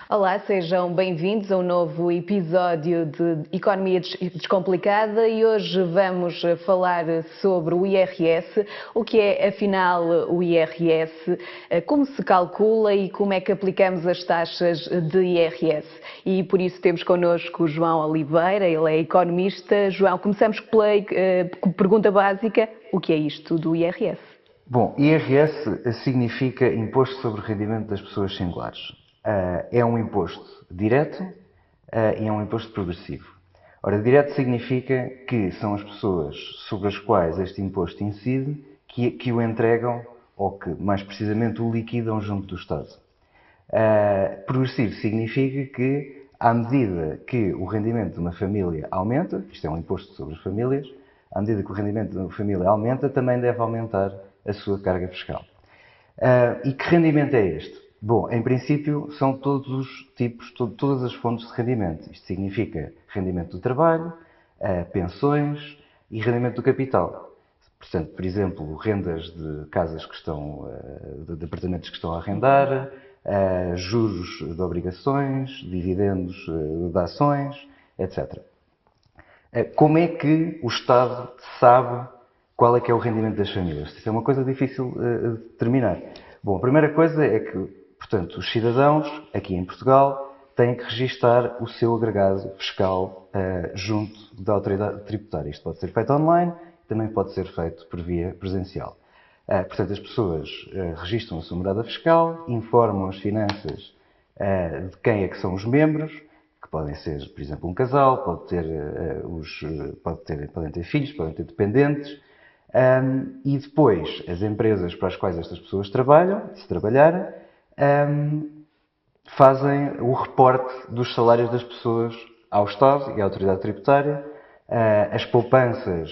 Olá, sejam bem-vindos a um novo episódio de Economia Descomplicada e hoje vamos falar sobre o IRS, o que é afinal o IRS, como se calcula e como é que aplicamos as taxas de IRS. E por isso temos connosco o João Oliveira, ele é economista. João, começamos pela pergunta básica: o que é isto do IRS? Bom, IRS significa Imposto sobre o Rendimento das Pessoas Singulares. É um imposto direto e é um imposto progressivo. Ora, direto significa que são as pessoas sobre as quais este imposto incide que o entregam ou que, mais precisamente, o liquidam junto do Estado. Progressivo significa que, à medida que o rendimento de uma família aumenta, isto é um imposto sobre as famílias, à medida que o rendimento de uma família aumenta, também deve aumentar a sua carga fiscal. E que rendimento é este? Bom, em princípio, são todos os tipos, todas as fontes de rendimento. Isto significa rendimento do trabalho, pensões e rendimento do capital. Portanto, por exemplo, rendas de casas que estão, de apartamentos que estão a arrendar, juros de obrigações, dividendos de ações, etc. Como é que o Estado sabe qual é que é o rendimento das famílias? Isso é uma coisa difícil de determinar. Bom, a primeira coisa é que, portanto, os cidadãos, aqui em Portugal, têm que registar o seu agregado fiscal junto da autoridade tributária. Isto pode ser feito online, também pode ser feito por via presencial. Portanto, as pessoas registram a sua morada fiscal, informam as finanças de quem é que são os membros, que podem ser, por exemplo, um casal, podem ter filhos, podem ter dependentes, e depois as empresas para as quais estas pessoas trabalham, se trabalharem, fazem o reporte dos salários das pessoas ao Estado e à autoridade tributária, as poupanças,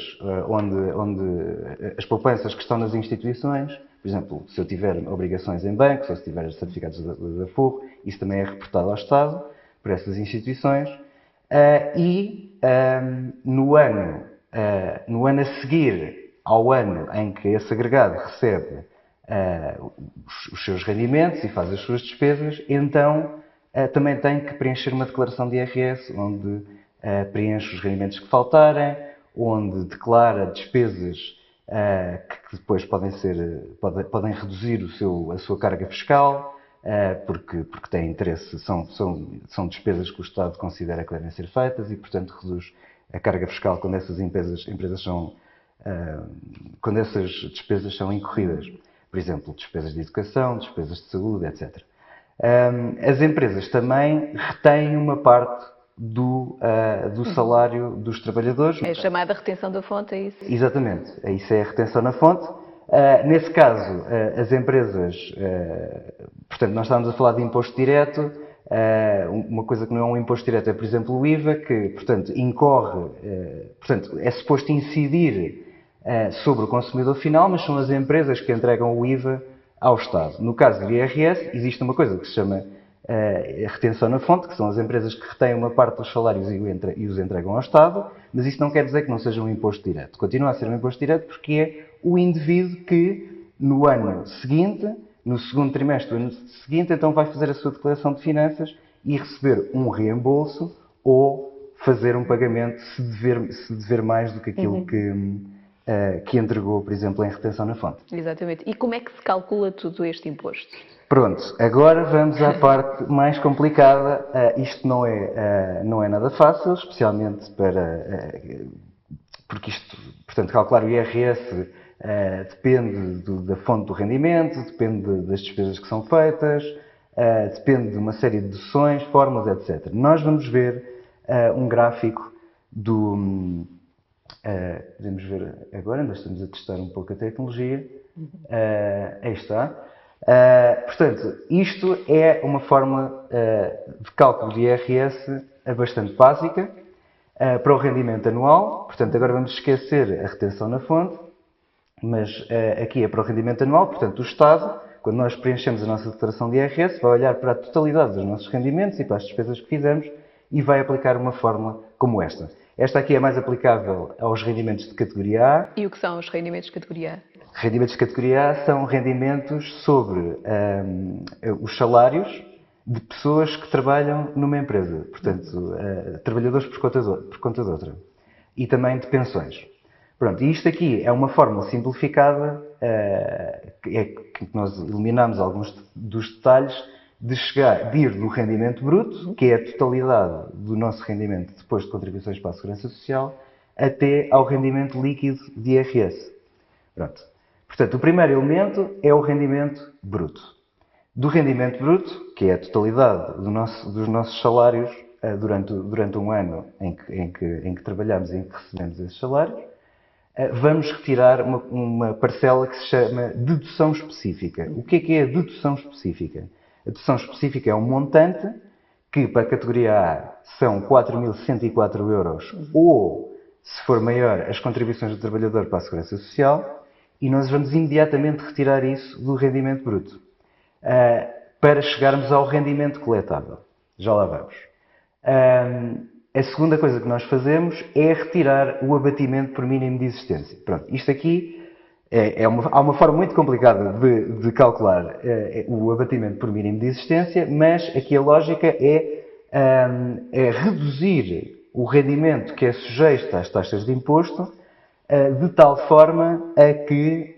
as poupanças que estão nas instituições, por exemplo, se eu tiver obrigações em bancos ou se tiver certificados de aforro, isso também é reportado ao Estado por essas instituições. No ano a seguir ao ano em que esse agregado recebe os seus rendimentos e faz as suas despesas, então também tem que preencher uma declaração de IRS, onde preenche os rendimentos que faltarem, onde declara despesas que depois podem reduzir a sua carga fiscal, porque têm interesse, são despesas que o Estado considera que devem ser feitas e, portanto, reduz a carga fiscal quando essas quando essas despesas são incorridas. Por exemplo, despesas de educação, despesas de saúde, etc. As empresas também retêm uma parte do salário dos trabalhadores. É a chamada retenção da fonte, é isso? Exatamente, isso é a retenção na fonte. Nesse caso, as empresas, portanto, nós estamos a falar de imposto direto. Uma coisa que não é um imposto direto é, por exemplo, o IVA, que, portanto, portanto, é suposto incidir sobre o consumidor final, mas são as empresas que entregam o IVA ao Estado. No caso do IRS, existe uma coisa que se chama a retenção na fonte, que são as empresas que retêm uma parte dos salários e os entregam ao Estado, mas isso não quer dizer que não seja um imposto direto. Continua a ser um imposto direto porque é o indivíduo que, no ano seguinte, no segundo trimestre do ano seguinte, então vai fazer a sua declaração de finanças e receber um reembolso ou fazer um pagamento se dever mais do que aquilo que entregou, por exemplo, em retenção na fonte. Exatamente. E como é que se calcula tudo este imposto? Pronto, agora vamos à parte mais complicada. Isto não é nada fácil, especialmente porque isto, portanto, calcular o IRS depende da fonte do rendimento, depende das despesas que são feitas, depende de uma série de deduções, fórmulas, etc. Nós vamos ver um gráfico podemos ver agora, ainda estamos a testar um pouco a tecnologia. Aí está. Portanto, isto é uma fórmula de cálculo de IRS bastante básica para o rendimento anual. Portanto, agora vamos esquecer a retenção na fonte, mas aqui é para o rendimento anual. Portanto, o Estado, quando nós preenchemos a nossa declaração de IRS, vai olhar para a totalidade dos nossos rendimentos e para as despesas que fizemos e vai aplicar uma fórmula como esta. Esta aqui é mais aplicável aos rendimentos de categoria A. E o que são os rendimentos de categoria A? Rendimentos de categoria A são rendimentos sobre os salários de pessoas que trabalham numa empresa, portanto, trabalhadores por conta de outra, e também de pensões. Pronto, e isto aqui é uma fórmula simplificada, que nós eliminamos alguns dos detalhes, de ir do rendimento bruto, que é a totalidade do nosso rendimento depois de contribuições para a Segurança Social, até ao rendimento líquido de IRS. Pronto. Portanto, o primeiro elemento é o rendimento bruto. Do rendimento bruto, que é a totalidade dos nossos salários durante um ano em que trabalhamos e em que recebemos esses salários, vamos retirar uma parcela que se chama dedução específica. O que é a dedução específica? A dedução específica é um montante que, para a categoria A, são 4.104 euros, ou, se for maior, as contribuições do trabalhador para a Segurança Social, e nós vamos imediatamente retirar isso do rendimento bruto, para chegarmos ao rendimento coletável. Já lá vamos. A segunda coisa que nós fazemos é retirar o abatimento por mínimo de existência. Pronto, isto aqui há uma forma muito complicada de calcular o abatimento por mínimo de existência, mas aqui a lógica é reduzir o rendimento que é sujeito às taxas de imposto de tal forma a que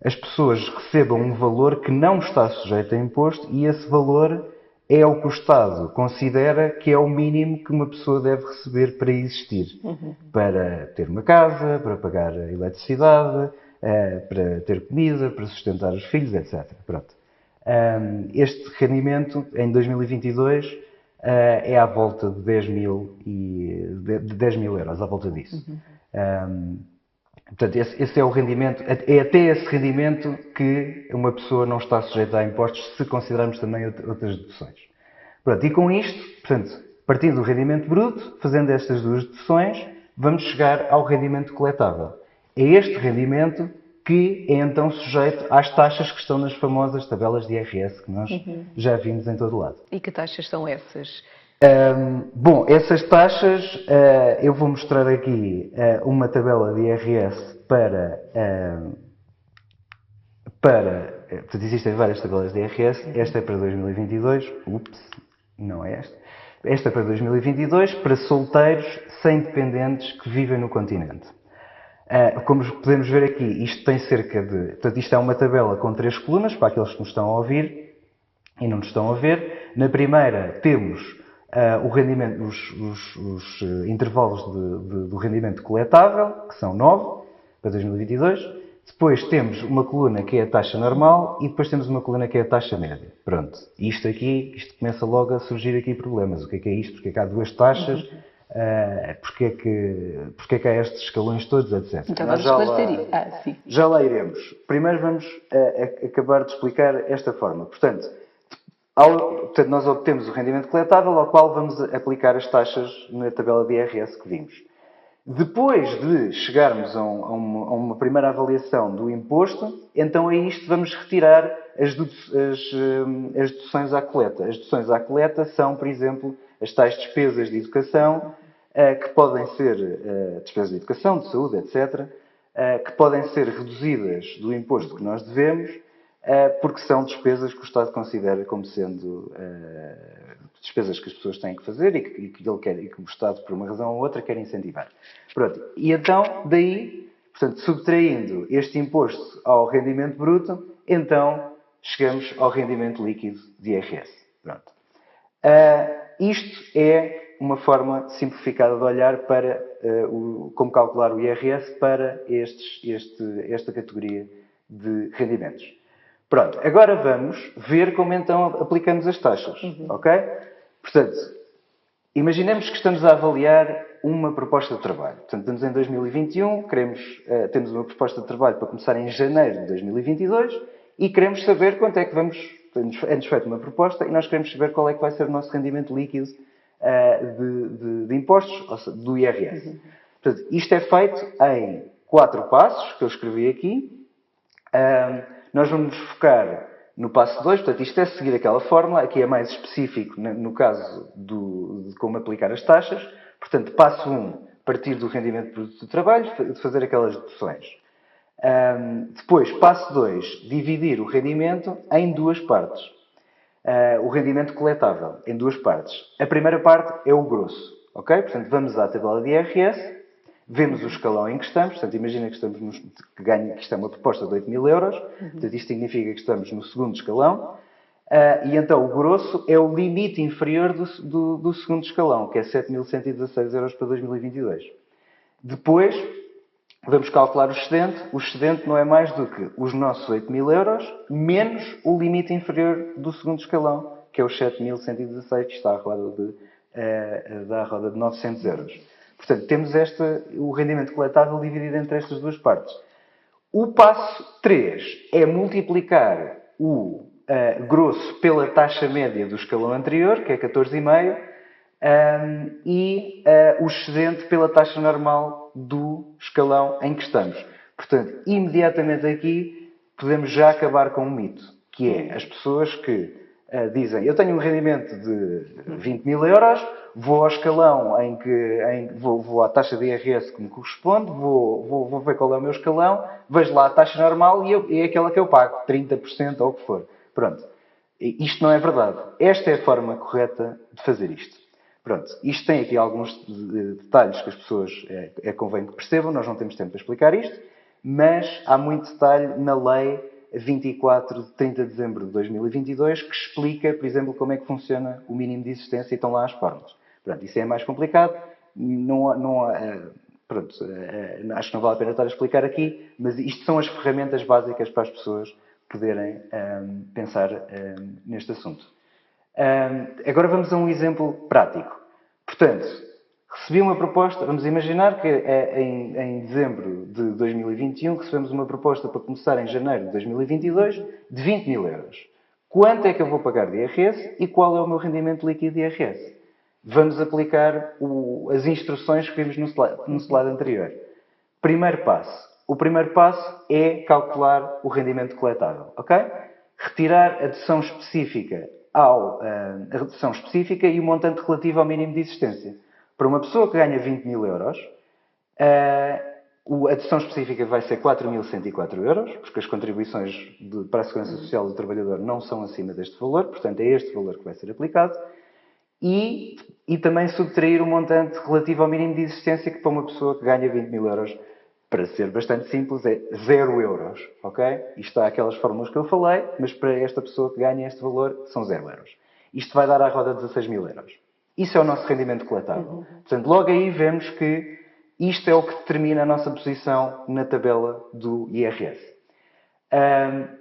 as pessoas recebam um valor que não está sujeito a imposto, e esse valor é o que o Estado considera que é o mínimo que uma pessoa deve receber para existir. Para ter uma casa, para pagar a eletricidade, para ter comida, para sustentar os filhos, etc. Pronto. Este rendimento, em 2022, é à volta de 10 mil euros, à volta disso. Portanto, esse é o rendimento, é até esse rendimento que uma pessoa não está sujeita a impostos, se considerarmos também outras deduções. Pronto, e com isto, portanto, partindo do rendimento bruto, fazendo estas duas deduções, vamos chegar ao rendimento coletável. É este rendimento que é então sujeito às taxas que estão nas famosas tabelas de IRS que nós já vimos em todo o lado. E que taxas são essas? Bom, essas taxas, eu vou mostrar aqui uma tabela de IRS portanto, existem várias tabelas de IRS, esta é para 2022, não é esta. Esta é para 2022, para solteiros sem dependentes que vivem no continente. Como podemos ver aqui, isto tem portanto, isto é uma tabela com 3 colunas, para aqueles que nos estão a ouvir e não nos estão a ver. Na primeira temos o rendimento, os intervalos do rendimento coletável, que são 9 para 2022. Depois temos uma coluna que é a taxa normal e depois temos uma coluna que é a taxa média. Pronto. Isto começa logo a surgir aqui problemas. O que é isto? Porque é que há duas taxas? Porque é que há estes escalões todos, etc. Então vamos esclarecer isso. Sim. Já lá iremos. Primeiro vamos acabar de explicar esta forma. Portanto, nós obtemos o rendimento coletável ao qual vamos aplicar as taxas na tabela de IRS que vimos. Depois de chegarmos a uma primeira avaliação do imposto, então a isto vamos retirar as deduções à coleta. As deduções à coleta são, por exemplo, as tais despesas de educação, que podem ser despesas de educação, de saúde, etc., que podem ser reduzidas do imposto que nós devemos, porque são despesas que o Estado considera como sendo despesas que as pessoas têm que fazer e que ele quer, e que o Estado, por uma razão ou outra, quer incentivar. Pronto. E então, daí, portanto, subtraindo este imposto ao rendimento bruto, então chegamos ao rendimento líquido de IRS. Pronto. Isto é uma forma simplificada de olhar para como calcular o IRS para esta categoria de rendimentos. Pronto, agora vamos ver como então aplicamos as taxas, ok? Portanto, imaginemos que estamos a avaliar uma proposta de trabalho. Portanto, estamos em 2021, temos uma proposta de trabalho para começar em janeiro de 2022 e queremos saber quanto é que é-nos feita uma proposta e nós queremos saber qual é que vai ser o nosso rendimento líquido de impostos, ou seja, do IRS. Portanto, isto é feito em 4 passos, que eu escrevi aqui. Nós vamos nos focar no passo 2, portanto, isto é seguir aquela fórmula, aqui é mais específico no caso de como aplicar as taxas. Portanto, passo 1, partir do rendimento bruto do trabalho, de fazer aquelas deduções. Depois, passo 2, dividir o rendimento em 2 partes. o rendimento coletável em duas partes. A primeira parte é o grosso, ok? Portanto, vamos à tabela de IRS, vemos o escalão em que estamos, portanto, imagina que que isto é uma proposta de 8.000 euros, portanto, isto significa que estamos no segundo escalão, e então o grosso é o limite inferior do segundo escalão, que é 7.116 euros para 2022. Depois, vamos calcular o excedente. O excedente não é mais do que os nossos 8.000 euros menos o limite inferior do segundo escalão, que é os 7.116, que está à roda de 900 euros. Portanto, temos o rendimento coletável dividido entre estas duas partes. O passo 3 é multiplicar o grosso pela taxa média do escalão anterior, que é 14,5, e o excedente pela taxa normal do escalão em que estamos. Portanto, imediatamente aqui podemos já acabar com um mito, que é as pessoas que dizem: eu tenho um rendimento de 20.000 euros, vou ao escalão vou à taxa de IRS que me corresponde, vou ver qual é o meu escalão, vejo lá a taxa normal e é aquela que eu pago, 30% ou o que for. Pronto. Isto não é verdade. Esta é a forma correta de fazer isto. Pronto. Isto tem aqui alguns detalhes que as pessoas convém que percebam, nós não temos tempo para explicar isto, mas há muito detalhe na lei 24 de 30 de dezembro de 2022 que explica, por exemplo, como é que funciona o mínimo de existência e estão lá as fórmulas. Pronto, isso é mais complicado, pronto, acho que não vale a pena estar a explicar aqui, mas isto são as ferramentas básicas para as pessoas poderem pensar neste assunto. Agora vamos a um exemplo prático. Portanto, recebi uma proposta, vamos imaginar que em dezembro de 2021 recebemos uma proposta para começar em janeiro de 2022 de 20.000 euros. Quanto é que eu vou pagar de IRS e qual é o meu rendimento líquido de IRS? Vamos aplicar as instruções que vimos no slide anterior. Primeiro passo. O primeiro passo é calcular o rendimento coletável, ok? Retirar a dedução específica e o montante relativo ao mínimo de existência. Para uma pessoa que ganha 20.000 euros, a dedução específica vai ser 4.104 euros, porque as contribuições para a Segurança Social do Trabalhador não são acima deste valor, portanto é este valor que vai ser aplicado. E também subtrair o montante relativo ao mínimo de existência, que para uma pessoa que ganha 20.000 euros, para ser bastante simples, é 0 euros, ok? Isto há aquelas fórmulas que eu falei, mas para esta pessoa que ganha este valor, são 0 euros. Isto vai dar à roda 16.000 euros. Isso é o nosso rendimento coletável. Portanto, logo aí vemos que isto é o que determina a nossa posição na tabela do IRS.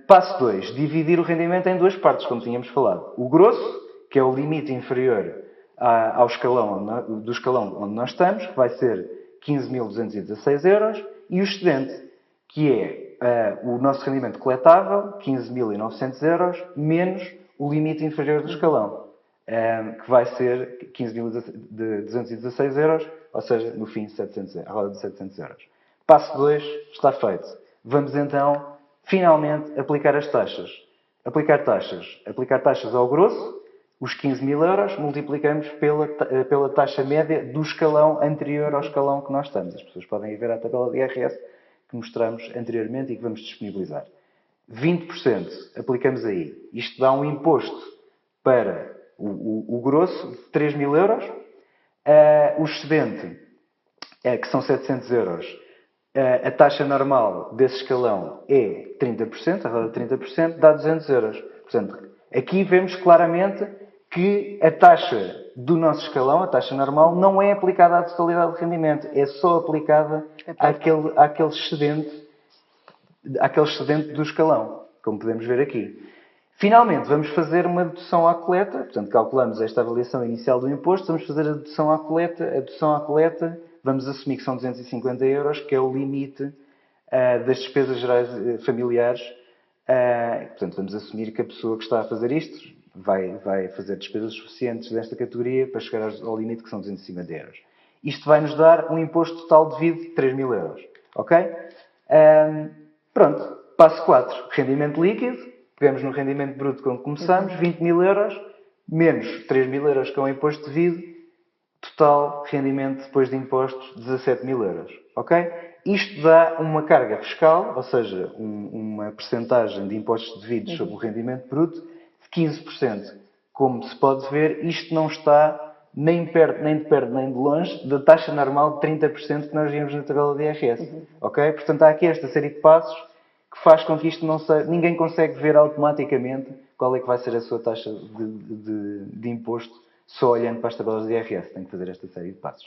Passo 2. Dividir o rendimento em duas partes, como tínhamos falado. O grosso, que é o limite inferior ao escalão, do escalão onde nós estamos, que vai ser 15.216 euros, e o excedente, que é o nosso rendimento coletável, 15.900 euros, menos o limite inferior do escalão, que vai ser 15.216 euros, ou seja, no fim, 700, a roda de 700 euros. Passo 2 está feito. Vamos então, finalmente, aplicar as taxas. Aplicar taxas ao grosso. Os 15.000 euros multiplicamos pela taxa média do escalão anterior ao escalão que nós estamos. As pessoas podem ir ver a tabela de IRS que mostramos anteriormente e que vamos disponibilizar. 20% aplicamos aí. Isto dá um imposto para o grosso de 3.000 euros. O excedente, que são 700 euros, a taxa normal desse escalão é 30%, a roda de 30%, dá 200 euros. Portanto, aqui vemos claramente que a taxa do nosso escalão, a taxa normal, não é aplicada à totalidade de rendimento, é só aplicada àquele excedente do escalão, como podemos ver aqui. Finalmente, vamos fazer uma dedução à coleta, portanto, calculamos esta avaliação inicial do imposto, vamos fazer a dedução à coleta. A dedução à coleta, vamos assumir que são 250 euros, que é o limite das despesas gerais familiares. Portanto, vamos assumir que a pessoa que está a fazer isto vai fazer despesas suficientes desta categoria para chegar ao limite, que são 250 euros. Isto vai nos dar um imposto total devido de 3.000 euros. Ok? Pronto. Passo 4. Rendimento líquido. Pegamos no rendimento bruto com que começamos. 20.000 euros. Menos 3.000 euros que é o imposto devido. Total rendimento depois de impostos 17.000 euros. Ok? Isto dá uma carga fiscal, ou seja, uma percentagem de impostos devidos sobre o rendimento bruto de 15%. Como se pode ver, isto não está nem perto, nem de perto, nem de longe da taxa normal de 30% que nós vimos na tabela de IRS. Ok? Portanto, há aqui esta série de passos que faz com que isto não seja... Ninguém consegue ver automaticamente qual é que vai ser a sua taxa de imposto só olhando para as tabelas de IRS. Tem que fazer esta série de passos.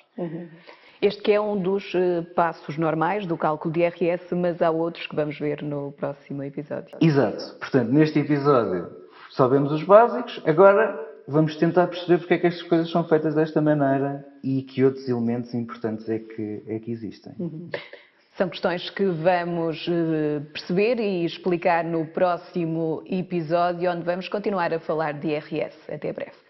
Este que é um dos passos normais do cálculo de IRS, mas há outros que vamos ver no próximo episódio. Exato. Portanto, neste episódio só vemos os básicos. Agora vamos tentar perceber porque é que estas coisas são feitas desta maneira e que outros elementos importantes é que existem. São questões que vamos perceber e explicar no próximo episódio, onde vamos continuar a falar de IRS. Até breve.